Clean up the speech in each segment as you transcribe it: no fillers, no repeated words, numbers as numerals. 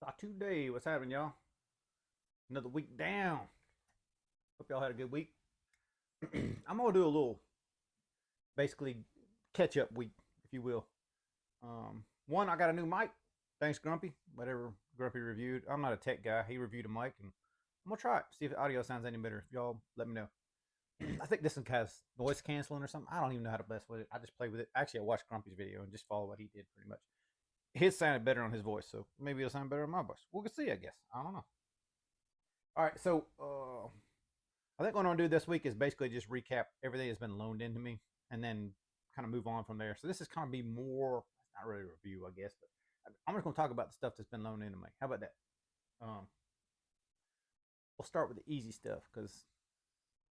Not today. What's happening, y'all? Another week down. Hope y'all had a good week. I'm gonna do a little, basically, catch up week, if you will. One, I got a new mic. Thanks, Grumpy. Whatever Grumpy reviewed. I'm not a tech guy. He reviewed a mic, and I'm gonna try it. See if the audio sounds any better. If y'all let me know. I think this one has noise canceling or something. I don't even know how to mess with it. I just play with it. Actually, I watched Grumpy's video and just follow what he did pretty much. His sounded better on his voice, so maybe it'll sound better on my voice. We'll see, I guess. I don't know. All right, so I think what I'm gonna do this week is basically just recap everything that's been loaned into me, and then kind of move on from there. So this is kind of be more, not really a review, I guess, but I'm just gonna talk about the stuff that's been loaned into me. How about that? Um, we'll start with the easy stuff because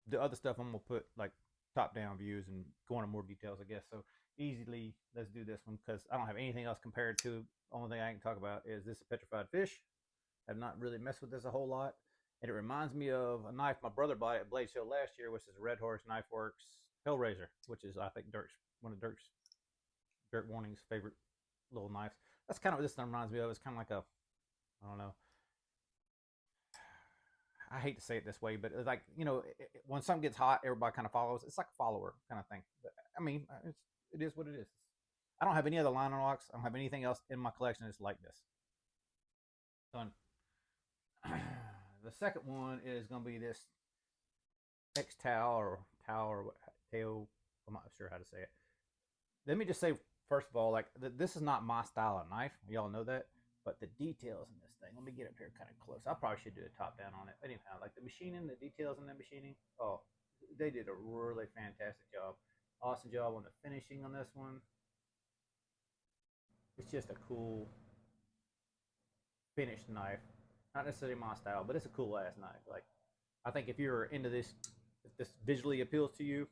the other stuff I'm gonna put like top down views and go into more details, I guess. So easily, let's do this one because I don't have anything else compared to. The only thing I can talk about is this petrified fish. I've not really messed with this a whole lot. And it reminds me of a knife my brother bought at Blade Show last year, which is Red Horse Knife Works Hellraiser, which is I think one of Dirk's Dirt Warning's favorite little knives. That's kind of what this one reminds me of. It's kind of like a, I don't know. I hate to say it this way, but it's like when something gets hot, everybody kind of follows. It's like a follower kind of thing. But, I mean, it is what it is. I don't have any other liner locks. I don't have anything else in my collection that's like this. Done. The second one is going to be this X Tau or Tau or Tao. I'm not sure how to say it. Let me just say, first of all, like this is not my style of knife. Y'all know that. But the details in this thing, let me get up here kind of close. I probably should do a top down on it. But anyhow, like the machining, the details in the machining, oh, they did a really fantastic job. Awesome job on the finishing on this one. It's just a cool finished knife. Not necessarily my style, but it's a cool ass knife. Like, I think if you're into this, if this visually appeals to you,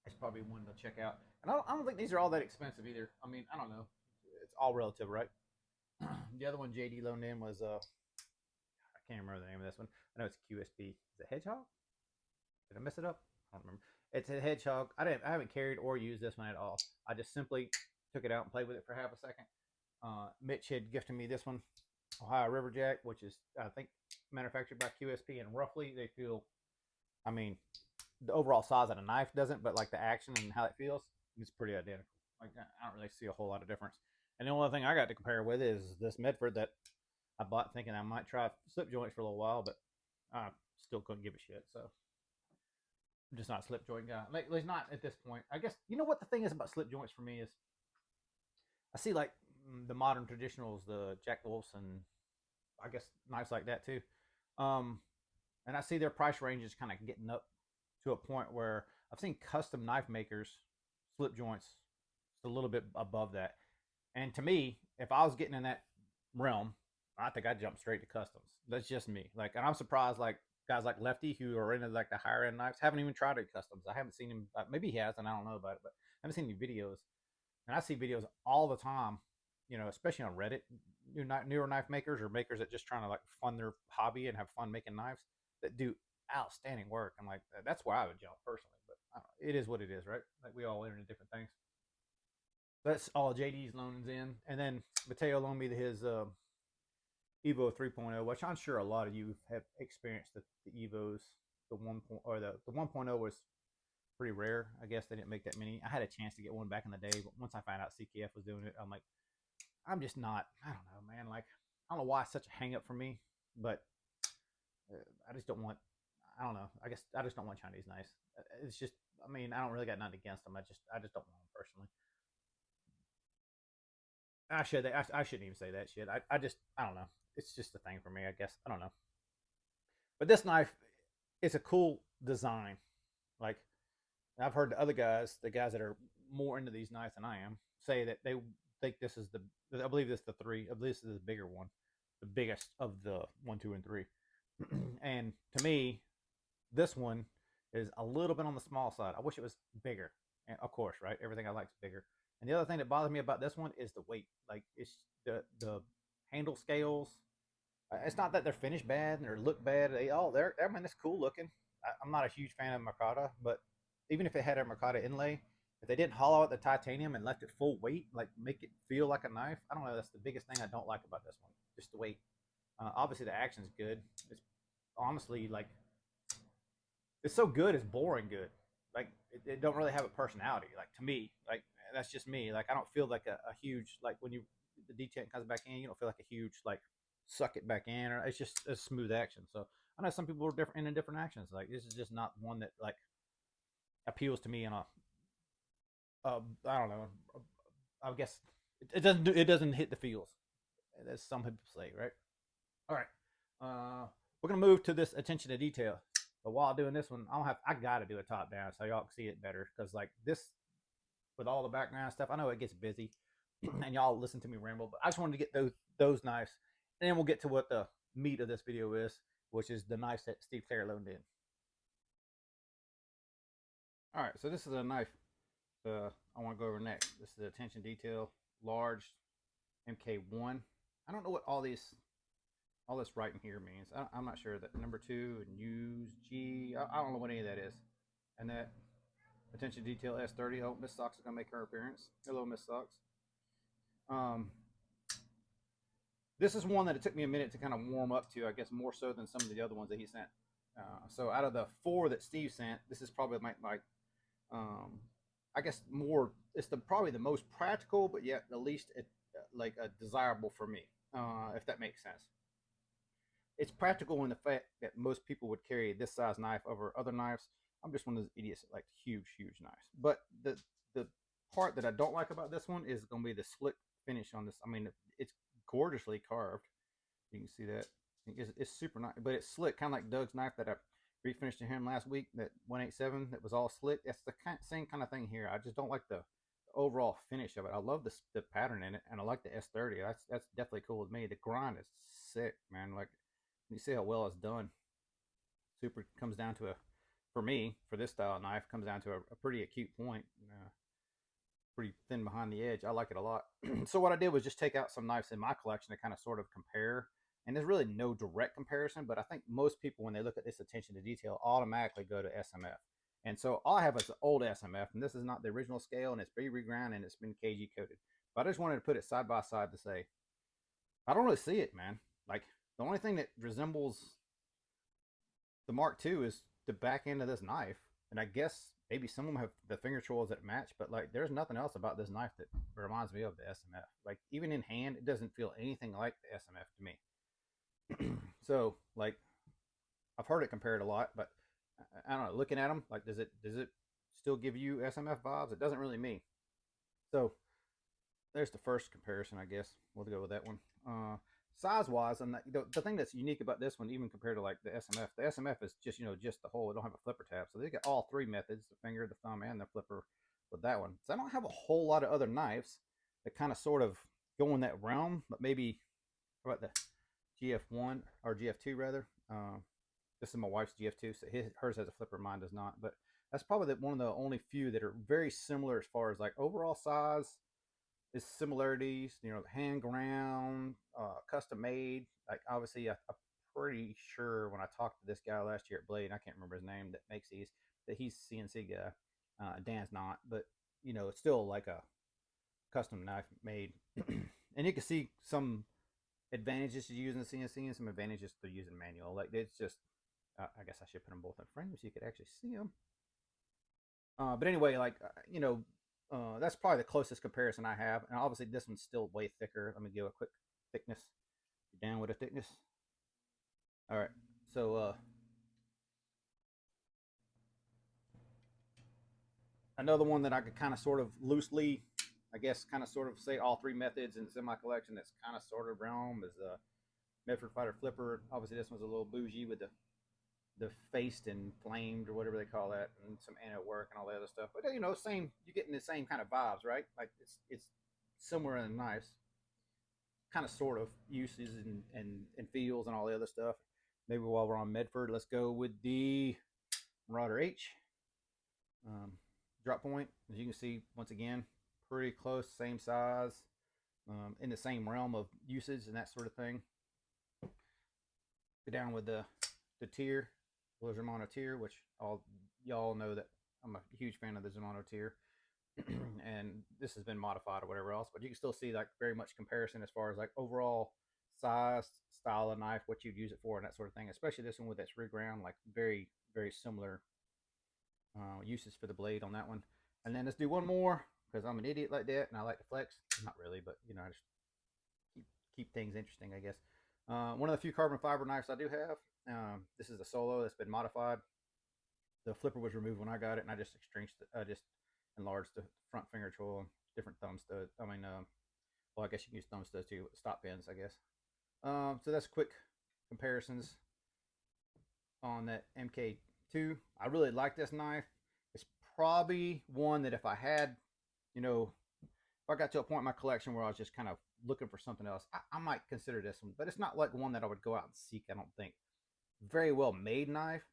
it's probably one to check out. And I don't think these are all that expensive either. I mean, I don't know. It's all relative, right? The other one JD loaned in was I can't remember the name of this one. I know it's QSP. Is it Hedgehog? Did I mess it up? I don't remember. It's a Hedgehog. I haven't carried or used this one at all. I just simply took it out and played with it for half a second. Mitch had gifted me this one, Ohio Riverjack, which is I think manufactured by QSP, and roughly they feel. I mean, the overall size of the knife doesn't, but like the action and how it feels, it's pretty identical. Like I don't really see a whole lot of difference. And the only thing I got to compare with is this Medford that I bought thinking I might try slip joints for a little while, but I still couldn't give a shit. So I'm just not a slip joint guy. Like, at least not at this point. I guess you know what the thing is about slip joints for me is I see like the modern traditionals, the Jack Wolfson, I guess knives like that too. Um, and I see their price ranges kind of getting up to a point where I've seen custom knife makers slip joints a little bit above that. And to me, if I was getting in that realm, I think I'd jump straight to customs. That's just me. Like, and I'm surprised, like guys like Lefty who are into like the higher end knives haven't even tried it customs. I haven't seen him. Maybe he has, and I don't know about it, but I haven't seen any videos. And I see videos all the time, especially on Reddit. Newer knife makers or makers that just trying to like fund their hobby and have fun making knives that do outstanding work. I'm like, that's where I would jump personally, but I don't know. It is what it is, right? Like we all enter into different things. That's all JD's loanings in, and then Mateo loaned me his Evo 3.0, which I'm sure a lot of you have experienced the Evos. The 1.0 was pretty rare. I guess they didn't make that many. I had a chance to get one back in the day, but once I found out CKF was doing it, I'm like, I'm just not. I don't know, man. Like, I don't know why it's such a hang up for me, but I just don't want. I don't know. I guess I just don't want Chinese knives. It's just. I mean, I don't really got nothing against them. I just don't want them personally. I shouldn't even say that shit. I don't know. It's just a thing for me, I guess. I don't know. But this knife, it's a cool design. Like I've heard the other guys, the guys that are more into these knives than I am, say that they think this is the. I believe this is the three. I believe this is the bigger one, the biggest of the 1, 2, and 3. And to me, this one is a little bit on the small side. I wish it was bigger. And of course, right? Everything I like is bigger. And the other thing that bothers me about this one is the weight. Like it's the handle scales. It's not that they're finished bad or look bad. I mean, it's cool looking. I'm not a huge fan of Mercata, but even if it had a Mercata inlay, if they didn't hollow out the titanium and left it full weight, like make it feel like a knife, I don't know. That's the biggest thing I don't like about this one. Just the weight. Obviously, the action's good. It's honestly like it's so good, it's boring good. Like it don't really have a personality. Like to me, like that's just me. Like I don't feel like a huge like when you the detent comes back in, you don't feel like a huge like suck it back in, or it's just a smooth action. So I know some people are different in different actions. Like this is just not one that like appeals to me in a I don't know. I guess it doesn't hit the feels, as some people say, right? All right. We're gonna move to this attention to detail. But while doing this one, I gotta do a top down so y'all can see it better. Because like this with all the background stuff, I know it gets busy and y'all listen to me ramble, but I just wanted to get those knives. And then we'll get to what the meat of this video is, which is the knives that Steve Clare loaned in. All right, so this is a knife I want to go over next. This is the attention detail large MK1. I don't know what all this writing here means. I'm not sure that number 2 and use G. I don't know what any of that is. And that attention detail S30. Oh, Miss Socks is gonna make her appearance. Hello, Miss Socks. This is one that it took me a minute to kind of warm up to. I guess more so than some of the other ones that he sent. So out of the 4 that Steve sent, this is probably my I guess more. It's probably the most practical, but yet the least like desirable for me, if that makes sense. It's practical in the fact that most people would carry this size knife over other knives. I'm just one of those idiots that like huge knives. But the part that I don't like about this one is going to be the slick finish on this. I mean, it's gorgeously carved. You can see that. It's super nice, but it's slick, kind of like Doug's knife that I refinished to him last week, that 187 that was all slick. That's the same kind of thing here. I just don't like the overall finish of it. I love the pattern in it, and I like the S30. That's definitely cool with me. The grind is sick, man. Like, you see how well it's done. Super comes down to for me, for this style of knife, comes down to a pretty acute point. Pretty thin behind the edge. I like it a lot. So what I did was just take out some knives in my collection to kind of sort of compare. And there's really no direct comparison, but I think most people, when they look at this attention to detail, automatically go to SMF. And so all I have is an old SMF, and this is not the original scale, and it's been reground and it's been KG coated. But I just wanted to put it side by side to say, I don't really see it, man. Like, the only thing that resembles the Mark II is the back end of this knife. And I guess maybe some of them have the finger trolls that match, but like there's nothing else about this knife that reminds me of the SMF. Like even in hand, it doesn't feel anything like the SMF to me. So like I've heard it compared a lot, but I don't know. Looking at them, like does it still give you SMF vibes? It doesn't really me. So there's the first comparison, I guess. We'll go with that one. Size wise, and the thing that's unique about this one, even compared to like the SMF is just just the hole. It don't have a flipper tab, so they got all 3 methods: the finger, the thumb, and the flipper with that one. So I don't have a whole lot of other knives that kind of sort of go in that realm, but maybe how about the GF1 or GF2 rather. This is my wife's GF2, so hers has a flipper, mine does not. But that's probably one of the only few that are very similar as far as like overall size. Is similarities, hand ground, custom made. Like obviously, I'm pretty sure when I talked to this guy last year at Blade, I can't remember his name, that makes these, that he's CNC guy. Dan's not, but it's still like a custom knife made. And you can see some advantages to using the CNC and some advantages to using manual. Like it's just, I guess I should put them both in frame so you could actually see them. But anyway, like that's probably the closest comparison I have, and obviously this one's still way thicker. Let me give a quick thickness. You down with a thickness? All right, so another one that I could kind of sort of loosely, I guess, kind of sort of say all 3 methods in my collection. That's kind of sort of realm is Medford Fighter Flipper. Obviously this one's a little bougie with the faced and flamed or whatever they call that, and some anno work and all that other stuff. But same, you're getting the same kind of vibes, right? Like it's similar in the knives, kind of sort of uses and feels and all the other stuff. Maybe while we're on Medford, let's go with the Marauder H. Drop point, as you can see, once again, pretty close, same size, in the same realm of usage and that sort of thing. Go down with the tier. Zamano tier, which all y'all know that I'm a huge fan of the Zamano tier. And this has been modified or whatever else, but you can still see like very much comparison as far as like overall size, style of knife, what you'd use it for, and that sort of thing. Especially this one with its reground, like very, very similar uses for the blade on that one. And then let's do one more because I'm an idiot like that and I like to flex. Not really, but you know, I just keep things interesting, I guess. One of the few carbon fiber knives I do have. This is a Solo that's been modified. The flipper was removed when I got it, and I just just enlarged the front finger choil and different thumb studs. I mean, well, I guess you can use thumb studs too, stop pins, I guess. So that's quick comparisons on that MK2. I really like this knife. It's probably one that if I had, you know, if I got to a point in my collection where I was just kind of looking for something else, I might consider this one. But it's not like one that I would go out and seek, I don't think. Very well made knife.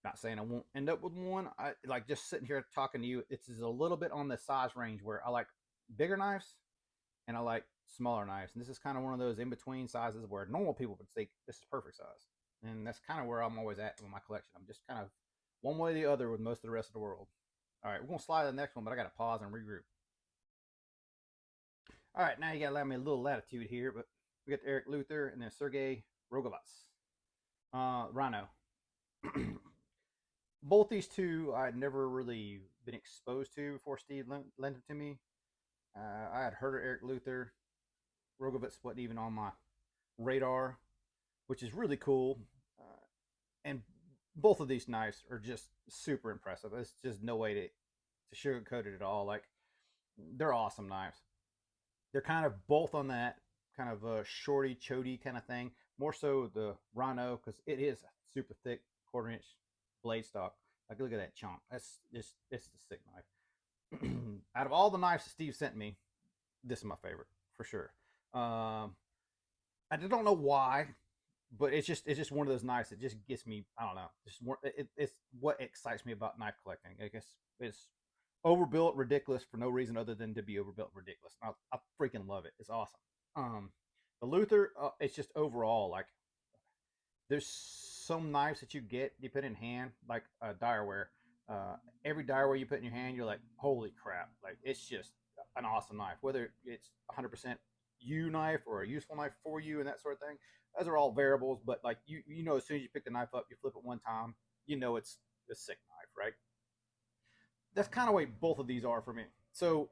Not saying I won't end up with one. I like just sitting here talking to you. It's a little bit on the size range where I like bigger knives and I like smaller knives. And this is kind of one of those in between sizes where normal people would say this is perfect size. And that's kind of where I'm always at with my collection. I'm just kind of one way or the other with most of the rest of the world. All right, we're going to slide to the next one, but I got to pause and regroup. All right, now you got to allow me a little latitude here, but we got Eric Luther and then Sergey Rogovitz. Rhino. Both these two I'd never really been exposed to before Steve lent them to me. I had heard of Eric Luther. Rogovitz wasn't even on my radar, which is really cool. And both of these knives are just super impressive. There's just no way to sugarcoat it at all. Like, they're awesome knives. They're kind of both on that kind of shorty, chody kind of thing. More so the Rhino because it is super thick, 1/4 inch blade stock. Like, look at that chunk. That's just, it's a sick knife. Out of all the knives that Steve sent me, this is my favorite for sure. I don't know why, but it's just one of those knives that just gets me. I don't know. It's what excites me about knife collecting. I guess it's overbuilt, ridiculous for no reason other than to be overbuilt, ridiculous. I freaking love it. It's awesome. The Luther, it's just overall like there's some knives that you get you put in hand, like direware. Every direware you put in your hand, you're like, holy crap! Like, it's just an awesome knife. Whether it's 100% you knife or a useful knife for you and that sort of thing, those are all variables. But like you know, as soon as you pick the knife up, you flip it one time, you know it's a sick knife, right? That's kind of way both of these are for me. So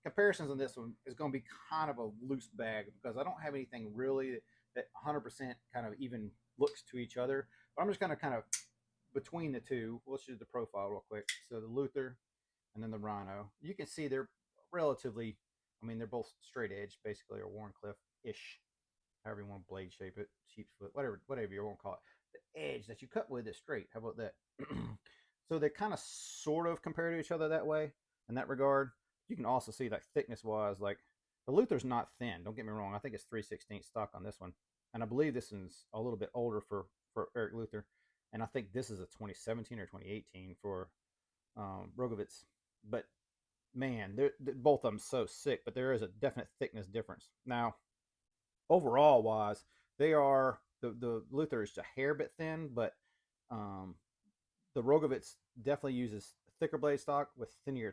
comparisons on this one is going to be kind of a loose bag because I don't have anything really that 100% kind of even looks to each other. But I'm just going to kind of between the two. Let's do the profile real quick. So the Luther and then the Rhino. You can see they're relatively, I mean, they're both straight edge basically, or Warncliffe-ish, however you want to blade shape it, sheep's foot, whatever you want to call it. The edge that you cut with is straight. How about that? So they kind of sort of compare to each other that way in that regard. You can also see like thickness wise, like the Luther's not thin. Don't get me wrong. I think it's 3/16 stock on this one. And I believe this one's a little bit older for Eric Luther. And I think this is a 2017 or 2018 for Rogovitz. But man, they're both of them so sick, but there is a definite thickness difference. Now, overall wise, they are the Luther is a hair bit thin, but the Rogovitz definitely uses thicker blade stock with thinner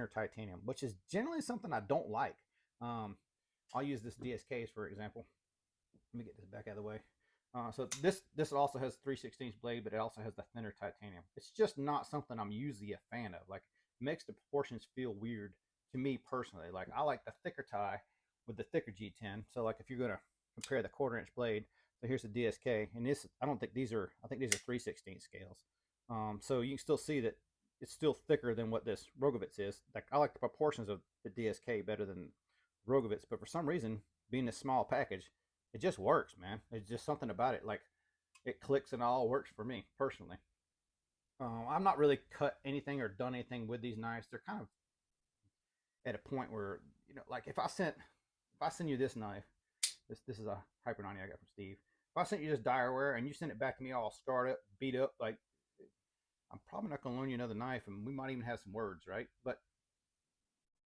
titanium, which is generally something I don't like. I'll use this DSKs for example. Let me get this back out of the way. So this also has 3/16 blade, but it also has the thinner titanium. It's just not something I'm usually a fan of. Like, it makes the proportions feel weird to me personally. Like, I like the thicker tie with the thicker G10. So like if you're gonna compare the 1/4 inch blade, so here's the DSK, and this I think these are 3/16 scales. So you can still see that it's still thicker than what this Rogovitz is. Like, I like the proportions of the DSK better than Rogovitz, but for some reason, being a small package, it just works, man. It's just something about it. Like, it clicks and it all works for me personally. I'm not really cut anything or done anything with these knives. They're kind of at a point where, you know, like if I send you this knife, this is a Hyper 90 I got from Steve. If I sent you this direware and you send it back to me all scarred up, beat up, like, I'm probably not going to loan you another knife, and we might even have some words, right? But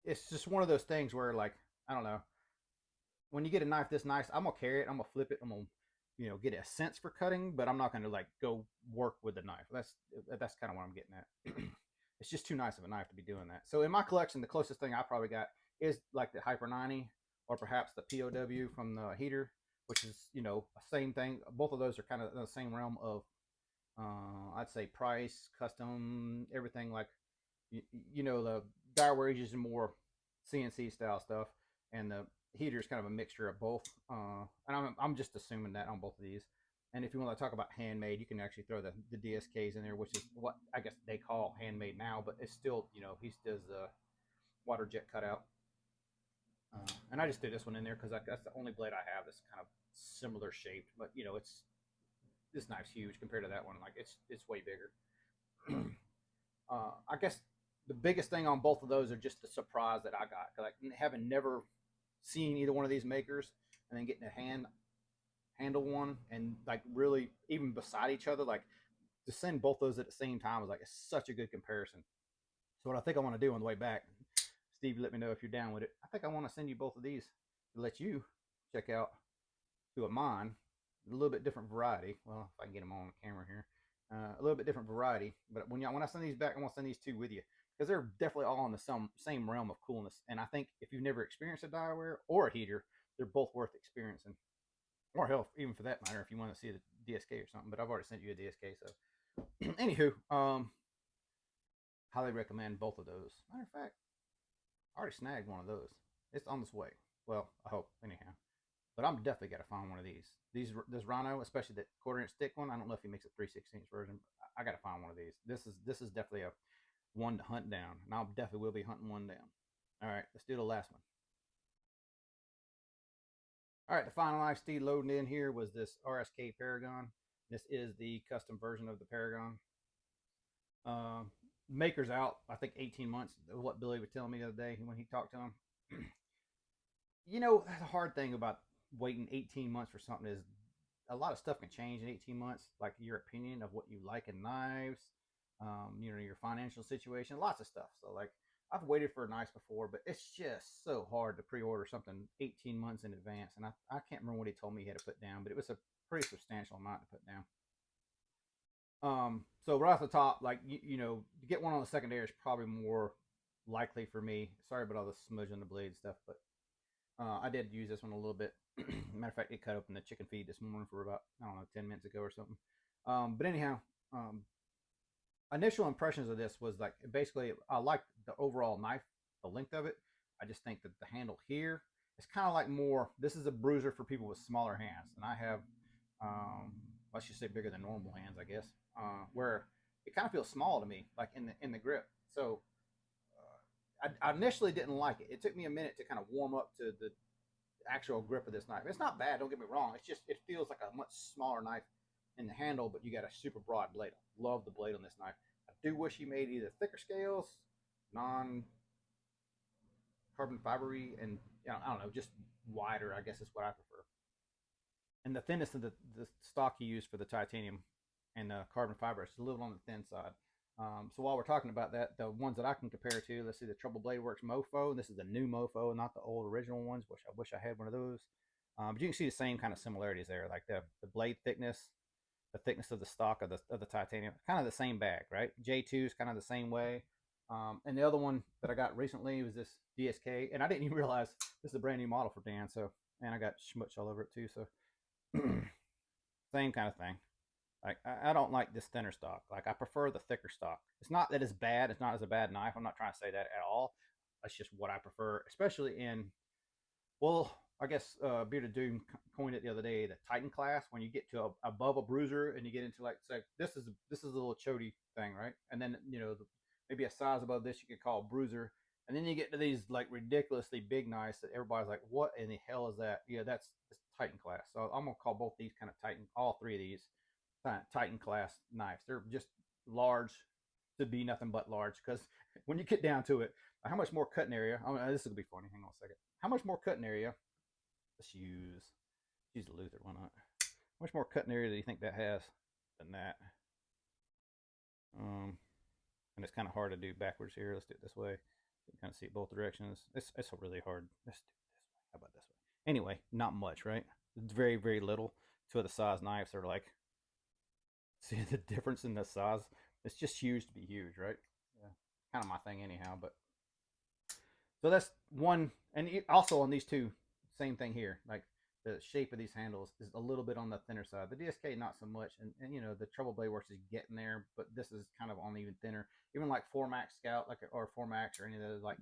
it's just one of those things where, like, I don't know. When you get a knife this nice, I'm gonna carry it. I'm gonna flip it. I'm gonna, you know, get a sense for cutting, but I'm not gonna like go work with the knife. That's kind of what I'm getting at. It's just too nice of a knife to be doing that. So in my collection, the closest thing I probably got is like the Hyper 90, or perhaps the POW from the heater. which is, you know, same thing. Both of those are kind of in the same realm of, I'd say, price, custom, everything. Like, you know, the Direware is using more CNC style stuff, and the heater is kind of a mixture of both. And I'm just assuming that on both of these. And if you want to talk about handmade, you can actually throw the DSKs in there, which is what I guess they call handmade now, but it's still, you know, he does the water jet cutout. And I just threw this one in there because that's the only blade I have that's kind of similar shaped. But you know, it's this knife's huge compared to that one. Like it's way bigger. I guess the biggest thing on both of those are just the surprise that I got, like having never seen either one of these makers, and then getting to handle one, and like really even beside each other, like to send both those at the same time was like such a good comparison. So what I think I want to do on the way back, Steve, let me know if you're down with it. I think I want to send you both of these to let you check out two of mine, a little bit different variety. Well, if I can get them on camera here, a little bit different variety. But when I send these back, I want to send these two with you because they're definitely all in the same realm of coolness. And I think if you've never experienced a Direware or a heater, they're both worth experiencing. Or hell, even for that matter, if you want to see the DSK or something. But I've already sent you a DSK, so anywho, highly recommend both of those. Matter of fact, I already snagged one of those. It's on its way. Well, I hope, anyhow. But I'm definitely got to find one of these. This Rhino, especially that 1/4-inch thick one. I don't know if he makes a 3/16 version. I got to find one of these. This is definitely a one to hunt down, and I definitely will be hunting one down. All right, let's do the last one. All right, the final IST loading in here was this RSK Paragon. This is the custom version of the Paragon. Maker's out, I think 18 months, what Billy was telling me the other day when he talked to him. You know, the hard thing about waiting 18 months for something is a lot of stuff can change in 18 months, like your opinion of what you like in knives, you know, your financial situation, lots of stuff. So, like, I've waited for knives before, but it's just so hard to pre-order something 18 months in advance. And I can't remember what he told me he had to put down, but it was a pretty substantial amount to put down. So right off the top, like, you know, to get one on the secondary is probably more likely for me. Sorry about all the smudge on the blade stuff, but I did use this one a little bit. Matter of fact, it cut open the chicken feed this morning for about, I don't know, 10 minutes ago or something. But anyhow, initial impressions of this was like, basically, I like the overall knife, the length of it. I just think that the handle here is kind of like more, this is a bruiser for people with smaller hands. And I have, let's just say bigger than normal hands, I guess, where it kind of feels small to me, like in the grip. So I initially didn't like it. It took me a minute to kind of warm up to the actual grip of this knife. It's not bad, don't get me wrong. It's just, it feels like a much smaller knife in the handle, but you got a super broad blade. I love the blade on this knife. I do wish he made either thicker scales, non carbon fibery, and, you know, I don't know, just wider, I guess is what I prefer. And the thinness of the stock he used for the titanium and the carbon fiber is a little on the thin side. So while we're talking about that, the ones that I can compare to, let's see, the Trouble Blade Works Mofo. This is the new Mofo, not the old original ones, which I wish I had one of those. But you can see the same kind of similarities there, like the blade thickness, the thickness of the stock of the titanium, kind of the same bag, right? J2 is kind of the same way. And the other one that I got recently was this DSK, and I didn't even realize this is a brand new model for Dan. So, and I got schmutz all over it too. So, same kind of thing. Like, I don't like this thinner stock. Like, I prefer the thicker stock. It's not that it's bad. It's not as a bad knife. I'm not trying to say that at all. That's just what I prefer, especially in, well, I guess Bearded Doom coined it the other day, the Titan class. When you get to above a bruiser and you get into, like, say, this is a little chody thing, right? And then, you know, maybe a size above this you could call bruiser. And then you get to these, like, ridiculously big knives that everybody's like, what in the hell is that? Yeah, that's Titan class. So I'm going to call both these kind of Titan, all three of these Titan class knives. They're just large to be nothing but large, because when you get down to it, how much more cutting area, I mean, this is gonna be funny, hang on a second, how much more cutting area, let's use the Luther, why not? How much more cutting area do you think that has than that? And it's kind of hard to do backwards here. Let's do it this way. You can kind of see it both directions. It's really hard. Let's do it this way. How about this way? Anyway, not much, right? It's very, very little. Two of the size knives are like, see the difference in the size? It's just huge to be huge, right? Yeah, kind of my thing anyhow. But so that's one, and also on these two, same thing here. Like the shape of these handles is a little bit on the thinner side. The DSK not so much, and you know the Treble Blade Works is getting there, but this is kind of on even thinner. Even like 4MAX Scout, like or 4MAX or any of those, like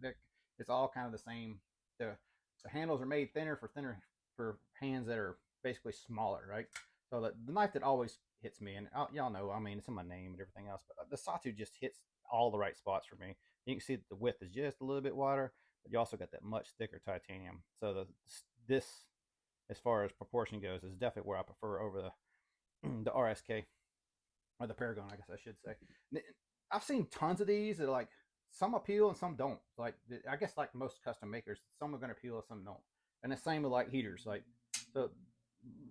it's all kind of the same. The handles are made thinner for hands that are basically smaller, right? So the knife that always hits me, and y'all know, I mean, it's in my name and everything else, but the Sawtooth just hits all the right spots for me. You can see that the width is just a little bit wider, but you also got that much thicker titanium. So this, as far as proportion goes, is definitely where I prefer over the RSK or the Paragon, I guess I should say. I've seen tons of these that are like some appeal and some don't. Like I guess like most custom makers, some are going to appeal and some don't. And the same with like heaters. Like so,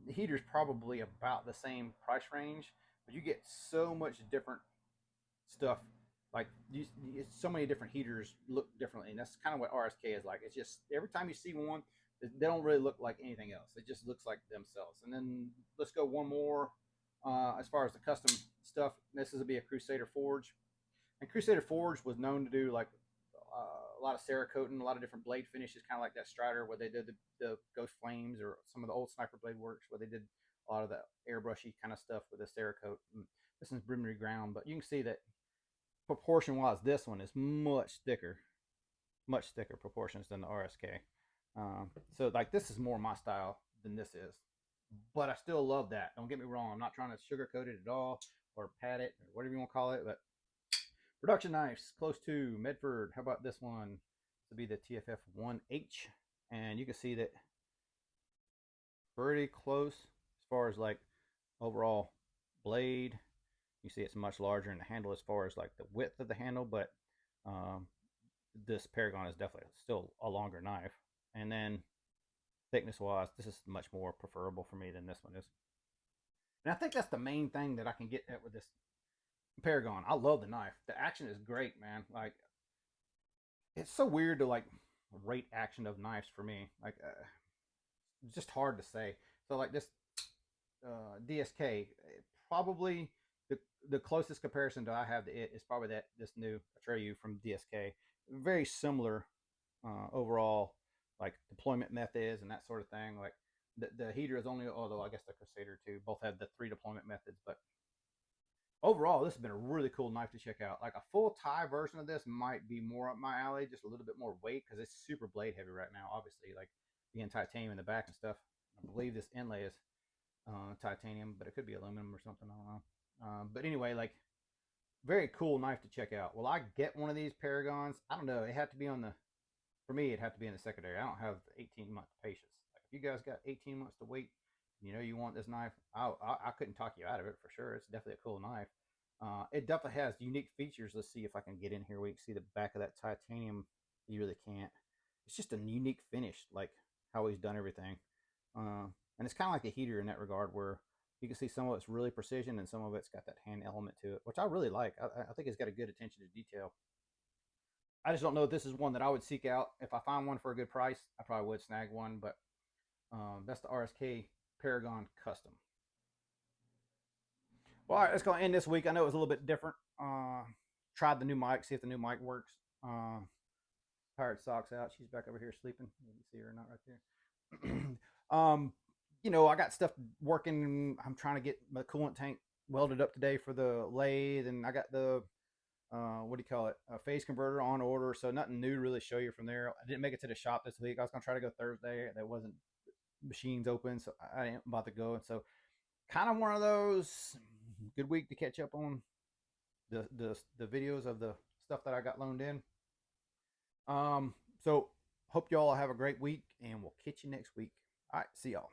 the heater's probably about the same price range, but you get so much different stuff. Like so many different heaters look differently, and that's kind of what RSK is like. It's just every time you see one, they don't really look like anything else. It just looks like themselves. And then let's go one more. As far as the custom stuff, this is to be a Crusader Forge, and Crusader Forge was known to do like a lot of Cerakoting, a lot of different blade finishes, kind of like that Strider where they did the Ghost Flames, or some of the old Sniper Blade Works where they did a lot of the airbrushy kind of stuff with the Cerakote. This is Brimley Ground, but you can see that proportion wise, this one is much thicker proportions than the RSK. So like this is more my style than this is, but I still love that. Don't get me wrong. I'm not trying to sugarcoat it at all or pad it or whatever you want to call it, but production knives, close to Medford. How about this one? This will be the TFF 1H, and you can see that pretty close as far as like overall blade. You see it's much larger in the handle as far as like the width of the handle, but this Paragon is definitely still a longer knife. And then thickness wise, this is much more preferable for me than this one is. And I think that's the main thing that I can get at with this Paragon. I love the knife. The action is great, man. Like it's so weird to like rate action of knives for me. Like it's just hard to say. So like this DSK, probably the closest comparison that I have to it is probably this new Atreyu from DSK. Very similar overall, like deployment methods and that sort of thing. Like the heater is only, although I guess the Crusader too, both have the 3 deployment methods. But overall, this has been a really cool knife to check out. Like a full tie version of this might be more up my alley, just a little bit more weight because it's super blade heavy right now. Obviously, like being titanium in the back and stuff. I believe this inlay is titanium, but it could be aluminum or something. I don't know. But anyway, like very cool knife to check out. Will I get one of these Paragons? I don't know. It had to be for me, it'd have to be in the secondary. I don't have 18-month patience. Like if you guys got 18 months to wait, you know you want this knife, I couldn't talk you out of it for sure. It's definitely a cool knife. It definitely has unique features. Let's see if I can get in here. We can see the back of that titanium. You really can't. It's just a unique finish, like how he's done everything. And it's kind of like a heater in that regard, where you can see some of it's really precision and some of it's got that hand element to it, which I really like. I think it's got a good attention to detail. I just don't know if this is one that I would seek out. If I find one for a good price, I probably would snag one, but that's the RSK Paragon Custom. Well, all right, let's go end this week. I know it was a little bit different. Tried the new mic, see if the new mic works. Tired socks out. She's back over here sleeping. You can see her or not right there. You know, I got stuff working. I'm trying to get my coolant tank welded up today for the lathe, and I got the what do you call it, a phase converter on order. So nothing new to really show you from there. I didn't make it to the shop this week. I was gonna try to go Thursday. There wasn't machines open, so I didn't about to go. And so kind of one of those good week to catch up on the videos of the stuff that I got loaned in. So hope y'all have a great week, and we'll catch you next week. All right, see y'all.